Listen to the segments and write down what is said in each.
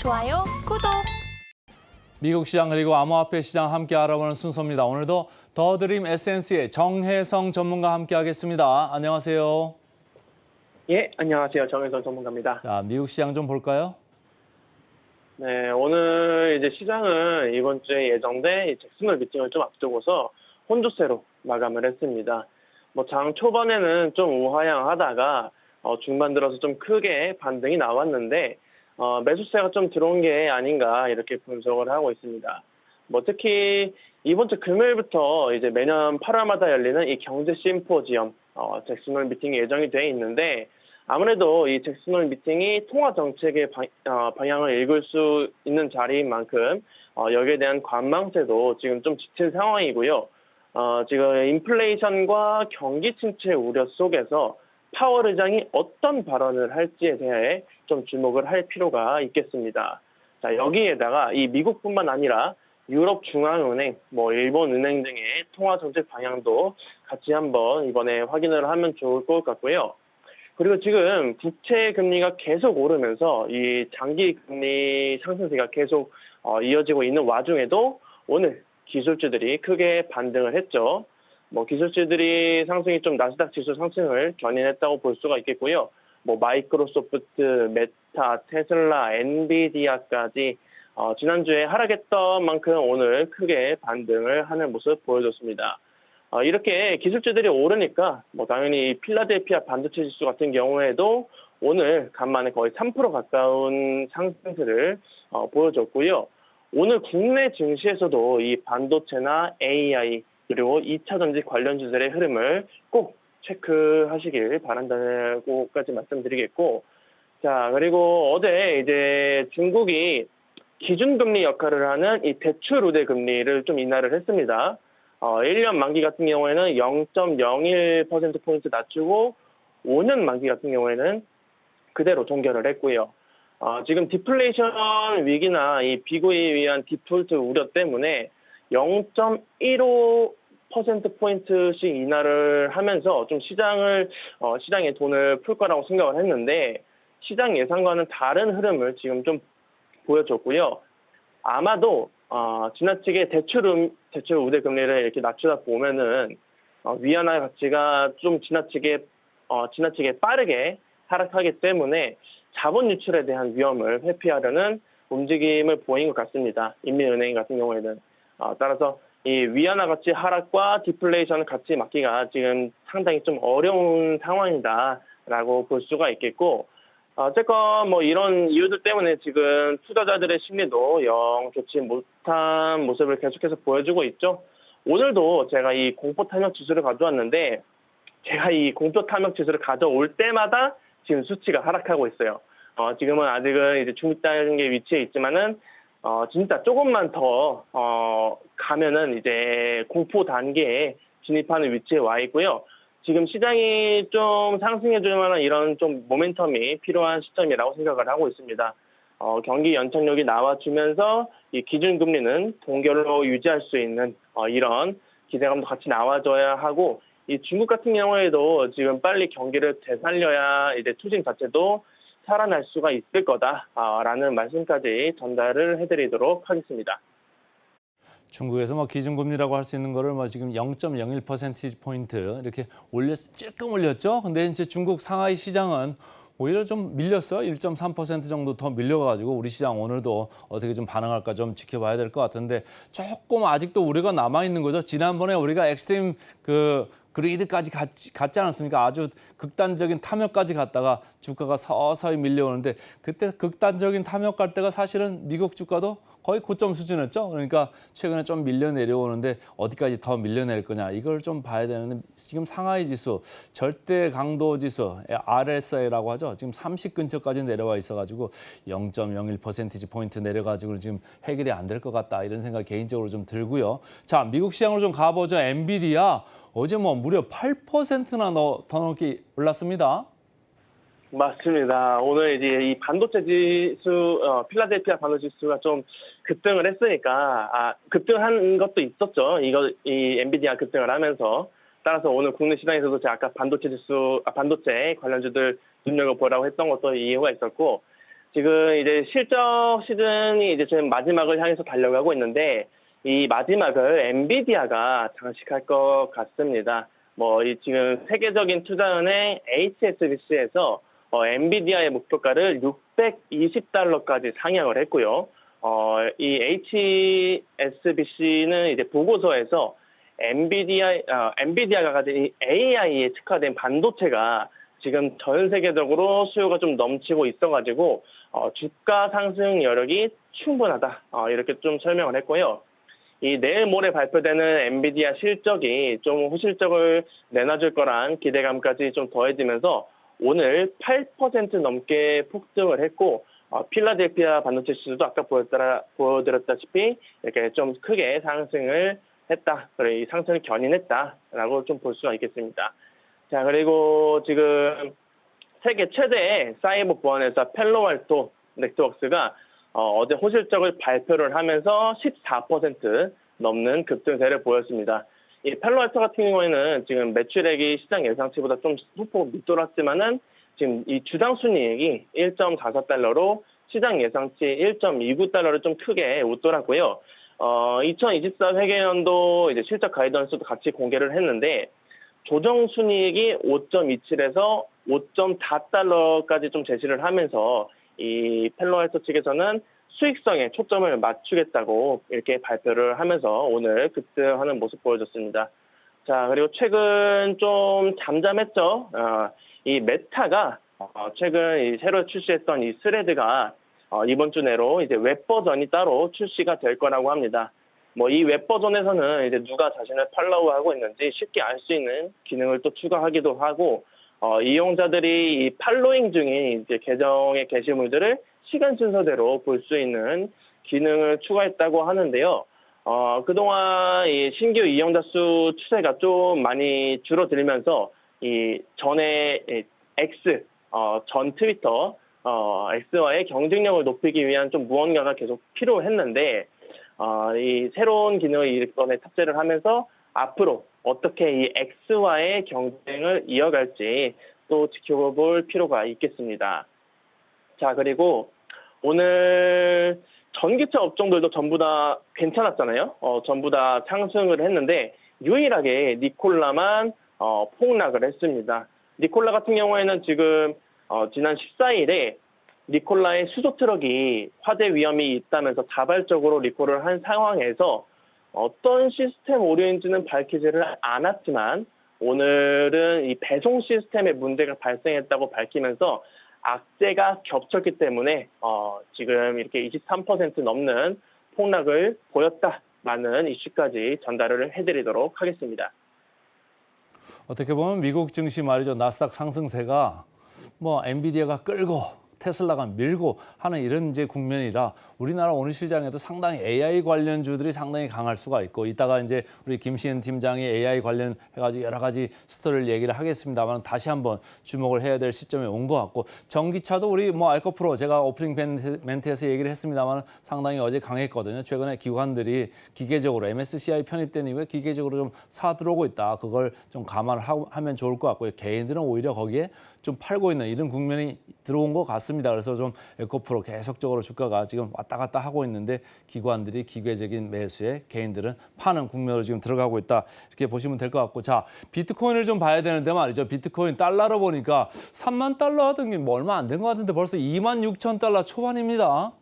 좋아요, 구독. 미국 시장 그리고 암호화폐 시장 함께 알아보는 순서입니다. 오늘도 더드림 에센스의 정혜성 전문가와 함께하겠습니다. 안녕하세요. 예, 안녕하세요. 정혜선 전문가입니다. 자, 미국 시장 좀 볼까요? 네, 오늘 이제 시장은 이번 주에 예정된 이 잭슨홀 미팅을 좀 앞두고서 혼조세로 마감을 했습니다. 장 초반에는 좀 우하향하다가 중반 들어서 좀 크게 반등이 나왔는데 매수세가 좀 들어온 게 아닌가 이렇게 분석을 하고 있습니다. 특히 이번 주 금요일부터 이제 매년 8월마다 열리는 이 경제 심포지엄 잭슨홀 미팅이 예정이 돼 있는데 아무래도 이 잭슨홀 미팅이 통화 정책의 방향을 읽을 수 있는 자리인 만큼 여기에 대한 관망세도 지금 좀 짙은 상황이고요. 지금 인플레이션과 경기 침체 우려 속에서 파월 의장이 어떤 발언을 할지에 대해 좀 주목을 할 필요가 있겠습니다. 자, 여기에다가 이 미국뿐만 아니라 유럽 중앙은행, 일본 은행 등의 통화 정책 방향도 같이 한번 이번에 확인을 하면 좋을 것 같고요. 그리고 지금 국채 금리가 계속 오르면서 이 장기 금리 상승세가 계속 이어지고 있는 와중에도 오늘 기술주들이 크게 반등을 했죠. 기술주들이 상승이 좀 나스닥 지수 상승을 견인했다고 볼 수가 있겠고요. 마이크로소프트, 메타, 테슬라, 엔비디아까지 지난주에 하락했던 만큼 오늘 크게 반등을 하는 모습 보여줬습니다. 이렇게 기술주들이 오르니까 당연히 필라델피아 반도체 지수 같은 경우에도 오늘 간만에 거의 3% 가까운 상승세를 보여줬고요. 오늘 국내 증시에서도 이 반도체나 AI 그리고 2차 전지 관련주들의 흐름을 꼭 체크하시길 바란다고까지 말씀드리겠고, 자, 그리고 어제 이제 중국이 기준금리 역할을 하는 이 대출 우대 금리를 좀 인하를 했습니다. 1년 만기 같은 경우에는 0.01%포인트 낮추고 5년 만기 같은 경우에는 그대로 동결을 했고요. 지금 디플레이션 위기나 이 비구에 의한 디폴트 우려 때문에 0.15%포인트씩 인하를 하면서 좀 시장에 돈을 풀 거라고 생각을 했는데 시장 예상과는 다른 흐름을 지금 좀 보여줬고요. 아마도 지나치게 대출 우대 금리를 이렇게 낮추다 보면은 위안화 가치가 좀 지나치게 빠르게 하락하기 때문에 자본 유출에 대한 위험을 회피하려는 움직임을 보인 것 같습니다. 인민은행 같은 경우에는 따라서 이 위안화 가치 하락과 디플레이션 같이 맞기가 지금 상당히 좀 어려운 상황이다라고 볼 수가 있겠고. 어쨌건 이런 이유들 때문에 지금 투자자들의 심리도 영 좋지 못한 모습을 계속해서 보여주고 있죠. 오늘도 제가 이 공포 탐욕 지수를 가져왔는데 제가 이 공포 탐욕 지수를 가져올 때마다 지금 수치가 하락하고 있어요. 지금은 아직은 이제 중립 단계 위치에 있지만은 진짜 조금만 더 가면은 이제 공포 단계에 진입하는 위치에 와 있고요. 지금 시장이 좀 상승해줄 만한 이런 좀 모멘텀이 필요한 시점이라고 생각을 하고 있습니다. 경기 연착륙이 나와주면서 이 기준금리는 동결로 유지할 수 있는 이런 기대감도 같이 나와줘야 하고 이 중국 같은 경우에도 지금 빨리 경기를 되살려야 이제 투쟁 자체도 살아날 수가 있을 거다라는 말씀까지 전달을 해드리도록 하겠습니다. 중국에서 기준금리라고 할 수 있는 거를 지금 0.01%포인트 이렇게 찔끔 올렸죠. 근데 이제 중국 상하이 시장은 오히려 좀 밀렸어요. 1.3% 정도 더 밀려가지고 우리 시장 오늘도 어떻게 좀 반응할까 좀 지켜봐야 될 것 같은데 조금 아직도 우려가 남아있는 거죠. 지난번에 우리가 엑스트림 그레이드까지 갔지 않았습니까? 아주 극단적인 탐욕까지 갔다가 주가가 서서히 밀려오는데 그때 극단적인 탐욕 갈 때가 사실은 미국 주가도 거의 고점 수준이었죠. 그러니까 최근에 좀 밀려 내려오는데 어디까지 더 밀려 내릴 거냐 이걸 좀 봐야 되는데 지금 상하이 지수 절대 강도 지수 RSI라고 하죠. 지금 30 근처까지 내려와 있어가지고 0.01%포인트 내려가지고 지금 해결이 안 될 것 같다 이런 생각 개인적으로 좀 들고요. 자, 미국 시장으로 좀 가보죠. 엔비디아 어제 무려 8%나 더 넘게 올랐습니다. 맞습니다. 오늘 이제 이 반도체 지수, 필라델피아 반도체 지수가 좀 급등을 했으니까, 급등한 것도 있었죠. 이 엔비디아 급등을 하면서. 따라서 오늘 국내 시장에서도 제가 아까 반도체 관련주들 눈여겨보라고 했던 것도 이유가 있었고, 지금 이제 실적 시즌이 이제 지금 마지막을 향해서 달려가고 있는데 이 마지막을 엔비디아가 장식할 것 같습니다. 뭐 이 지금 세계적인 투자은행 HSBC에서 엔비디아의 목표가를 620달러까지 상향을 했고요. 이 HSBC는 이제 보고서에서 엔비디아가 가진 이 AI에 특화된 반도체가 지금 전 세계적으로 수요가 좀 넘치고 있어가지고 주가 상승 여력이 충분하다 이렇게 좀 설명을 했고요. 이 내일 모레 발표되는 엔비디아 실적이 좀 호실적을 내놔줄 거란 기대감까지 좀 더해지면서 오늘 8% 넘게 폭등을 했고 필라델피아 반도체 지수도 아까 보여드렸다시피 이렇게 좀 크게 상승을 했다. 그래 이 상승을 견인했다라고 좀 볼 수가 있겠습니다. 자, 그리고 지금 세계 최대의 사이버 보안 회사 펠로알토 네트워크스가 어제 호실적을 발표를 하면서 14% 넘는 급등세를 보였습니다. 이 펠로알토 같은 경우에는 지금 매출액이 시장 예상치보다 좀 소폭 밑돌았지만은 지금 이 주당 순이익이 1.44달러로 시장 예상치 1.29달러를 좀 크게 웃돌았고요. 2024 회계연도 이제 실적 가이던스도 같이 공개를 했는데 조정 순이익이 5.27에서 5.4달러까지 좀 제시를 하면서 이 펠로알토 측에서는 수익성에 초점을 맞추겠다고 이렇게 발표를 하면서 오늘 급등하는 모습 보여줬습니다. 자, 그리고 최근 좀 잠잠했죠. 이 메타가 최근 이 새로 출시했던 이 스레드가 이번 주 내로 이제 웹 버전이 따로 출시가 될 거라고 합니다. 뭐 이 웹 버전에서는 이제 누가 자신을 팔로우하고 있는지 쉽게 알 수 있는 기능을 또 추가하기도 하고 이용자들이 이 팔로잉 중인 이제 계정의 게시물들을 시간 순서대로 볼 수 있는 기능을 추가했다고 하는데요. 그동안 이 신규 이용자 수 추세가 좀 많이 줄어들면서 이 전에 X, 전 트위터, X와의 경쟁력을 높이기 위한 좀 무언가가 계속 필요했는데 이 새로운 기능을 이번에 탑재를 하면서 앞으로 어떻게 이 X와의 경쟁을 이어갈지 또 지켜볼 필요가 있겠습니다. 자, 그리고 오늘 전기차 업종들도 전부 다 괜찮았잖아요. 전부 다 상승을 했는데 유일하게 니콜라만 폭락을 했습니다. 니콜라 같은 경우에는 지금 지난 14일에 니콜라의 수소 트럭이 화재 위험이 있다면서 자발적으로 리콜을 한 상황에서 어떤 시스템 오류인지는 밝히지를 않았지만 오늘은 이 배송 시스템에 문제가 발생했다고 밝히면서 악재가 겹쳤기 때문에 지금 이렇게 23% 넘는 폭락을 보였다라는 이슈까지 전달을 해드리도록 하겠습니다. 어떻게 보면 미국 증시 말이죠. 나스닥 상승세가 뭐 엔비디아가 끌고 테슬라가 밀고 하는 이런 이제 국면이라 우리나라 오늘 시장에도 상당히 AI 관련주들이 상당히 강할 수가 있고 이따가 이제 우리 김시은 팀장이 AI 관련해가지고 여러 가지 스토리를 얘기를 하겠습니다만 다시 한번 주목을 해야 될 시점에 온 것 같고 전기차도 우리 뭐 알코프로 제가 오프닝 멘트에서 얘기를 했습니다만 상당히 어제 강했거든요. 최근에 기관들이 기계적으로 MSCI 편입된 이후에 기계적으로 좀 사 들어오고 있다. 그걸 좀 감안을 하면 좋을 것 같고요. 개인들은 오히려 거기에 좀 팔고 있는 이런 국면이 들어온 것 같습니다. 그래서 좀 에코프로 계속적으로 주가가 지금 왔다 갔다 하고 있는데 기관들이 기계적인 매수에 개인들은 파는 국면으로 지금 들어가고 있다. 이렇게 보시면 될 것 같고 자 비트코인을 좀 봐야 되는데 말이죠. 비트코인 달러로 보니까 3만 달러 하던 게 뭐 얼마 안 된 것 같은데 벌써 2만 6천 달러 초반입니다.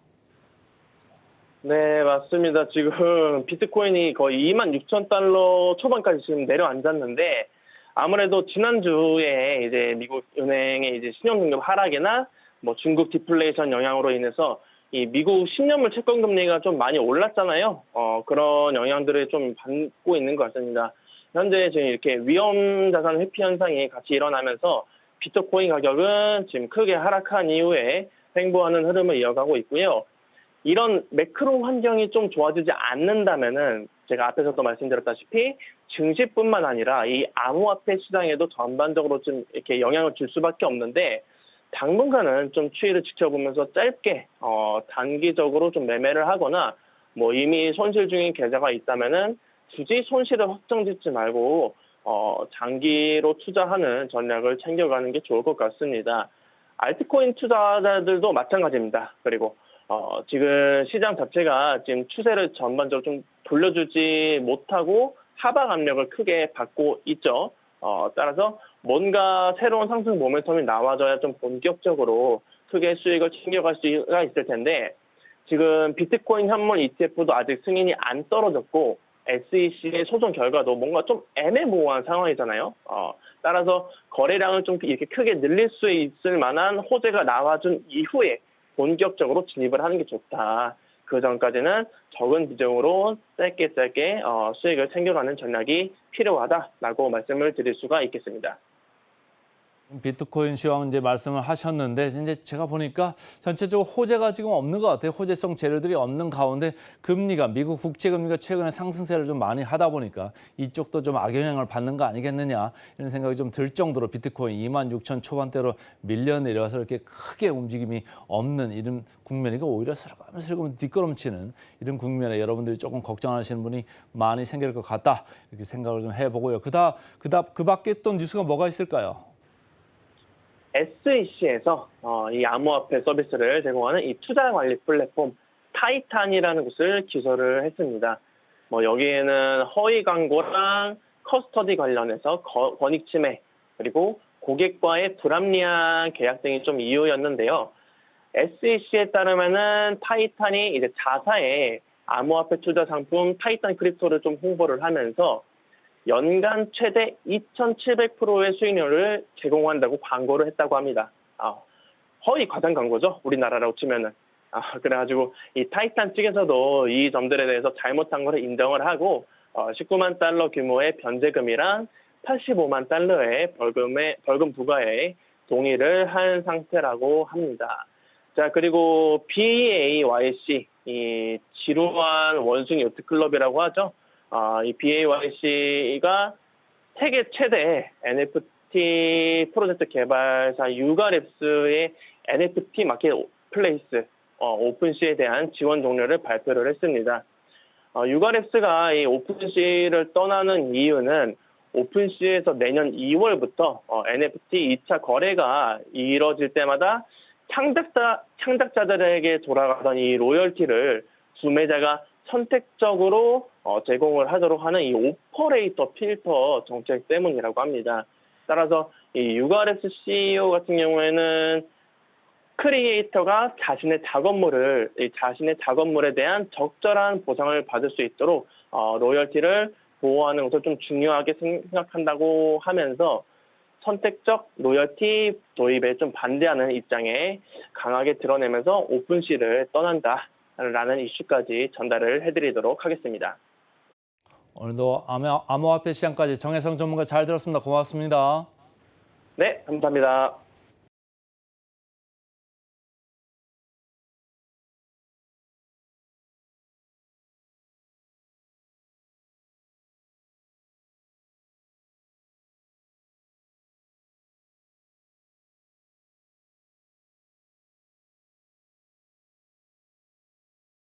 네, 맞습니다. 지금 비트코인이 거의 2만 6천 달러 초반까지 지금 내려앉았는데 아무래도 지난주에 이제 미국 은행의 이제 신용등급 하락이나 뭐 중국 디플레이션 영향으로 인해서 이 미국 10년물 채권 금리가 좀 많이 올랐잖아요. 그런 영향들을 좀 받고 있는 것 같습니다. 현재 지금 이렇게 위험 자산 회피 현상이 같이 일어나면서 비트코인 가격은 지금 크게 하락한 이후에 횡보하는 흐름을 이어가고 있고요. 이런 매크로 환경이 좀 좋아지지 않는다면은 제가 앞에서도 말씀드렸다시피 증시뿐만 아니라 이 암호화폐 시장에도 전반적으로 좀 이렇게 영향을 줄 수밖에 없는데 당분간은 좀 추이를 지켜보면서 짧게 단기적으로 좀 매매를 하거나 뭐 이미 손실 중인 계좌가 있다면은 굳이 손실을 확정짓지 말고 장기로 투자하는 전략을 챙겨가는 게 좋을 것 같습니다. 알트코인 투자자들도 마찬가지입니다. 그리고 지금 시장 자체가 지금 추세를 전반적으로 좀 돌려주지 못하고 하방 압력을 크게 받고 있죠. 따라서 뭔가 새로운 상승 모멘텀이 나와줘야 좀 본격적으로 크게 수익을 챙겨갈 수가 있을 텐데 지금 비트코인 현물 ETF도 아직 승인이 안 떨어졌고 SEC의 소송 결과도 뭔가 좀 애매모호한 상황이잖아요. 따라서 거래량을 좀 이렇게 크게 늘릴 수 있을 만한 호재가 나와준 이후에 본격적으로 진입을 하는 게 좋다. 그 전까지는 적은 비중으로 짧게 수익을 챙겨가는 전략이 필요하다라고 말씀을 드릴 수가 있겠습니다. 비트코인 시황 이제 말씀을 하셨는데 이제 제가 보니까 전체적으로 호재가 지금 없는 것 같아요. 호재성 재료들이 없는 가운데 금리가 미국 국채 금리가 최근에 상승세를 좀 많이 하다 보니까 이쪽도 좀 악영향을 받는 거 아니겠느냐 이런 생각이 좀 들 정도로 비트코인 26,000 초반대로 밀려 내려와서 이렇게 크게 움직임이 없는 이런 국면이고 오히려 슬금슬금 뒷걸음치는 이런 국면에 여러분들이 조금 걱정하시는 분이 많이 생길 것 같다 이렇게 생각을 좀 해보고요. 그 밖에 또 뉴스가 뭐가 있을까요? SEC에서 이 암호화폐 서비스를 제공하는 이 투자 관리 플랫폼 타이탄이라는 곳을 기소를 했습니다. 여기에는 허위 광고랑 커스터디 관련해서 권익 침해 그리고 고객과의 불합리한 계약 등이 좀 이유였는데요. SEC에 따르면은 타이탄이 이제 자사의 암호화폐 투자 상품 타이탄 크립토를 좀 홍보를 하면서 연간 최대 2,700%의 수익률을 제공한다고 광고를 했다고 합니다. 허위 과장 광고죠. 우리나라라고 치면은. 그래가지고 이 타이탄 측에서도 이 점들에 대해서 잘못한 것을 인정을 하고 19만 달러 규모의 변제금이랑 85만 달러의 벌금 부과에 동의를 한 상태라고 합니다. 자, 그리고 BAYC, 이 지루한 원숭이 요트 클럽이라고 하죠. 이 BAYC가 세계 최대 NFT 프로젝트 개발사 유가랩스의 NFT 마켓플레이스 오픈시에 대한 지원 종료를 발표를 했습니다. 유가랩스가 이 오픈시를 떠나는 이유는 오픈시에서 내년 2월부터 NFT 2차 거래가 이뤄질 때마다 창작자들에게 돌아가던 이 로열티를 구매자가 선택적으로 제공을 하도록 하는 이 오퍼레이터 필터 정책 때문이라고 합니다. 따라서 이 유가랩스 CEO 같은 경우에는 크리에이터가 자신의 작업물에 대한 적절한 보상을 받을 수 있도록 로열티를 보호하는 것을 좀 중요하게 생각한다고 하면서 선택적 로열티 도입에 좀 반대하는 입장에 강하게 드러내면서 오픈시를 떠난다라는 이슈까지 전달을 해드리도록 하겠습니다. 오늘도 암호화폐 시장까지 정혜성 전문가 잘 들었습니다. 고맙습니다. 네, 감사합니다.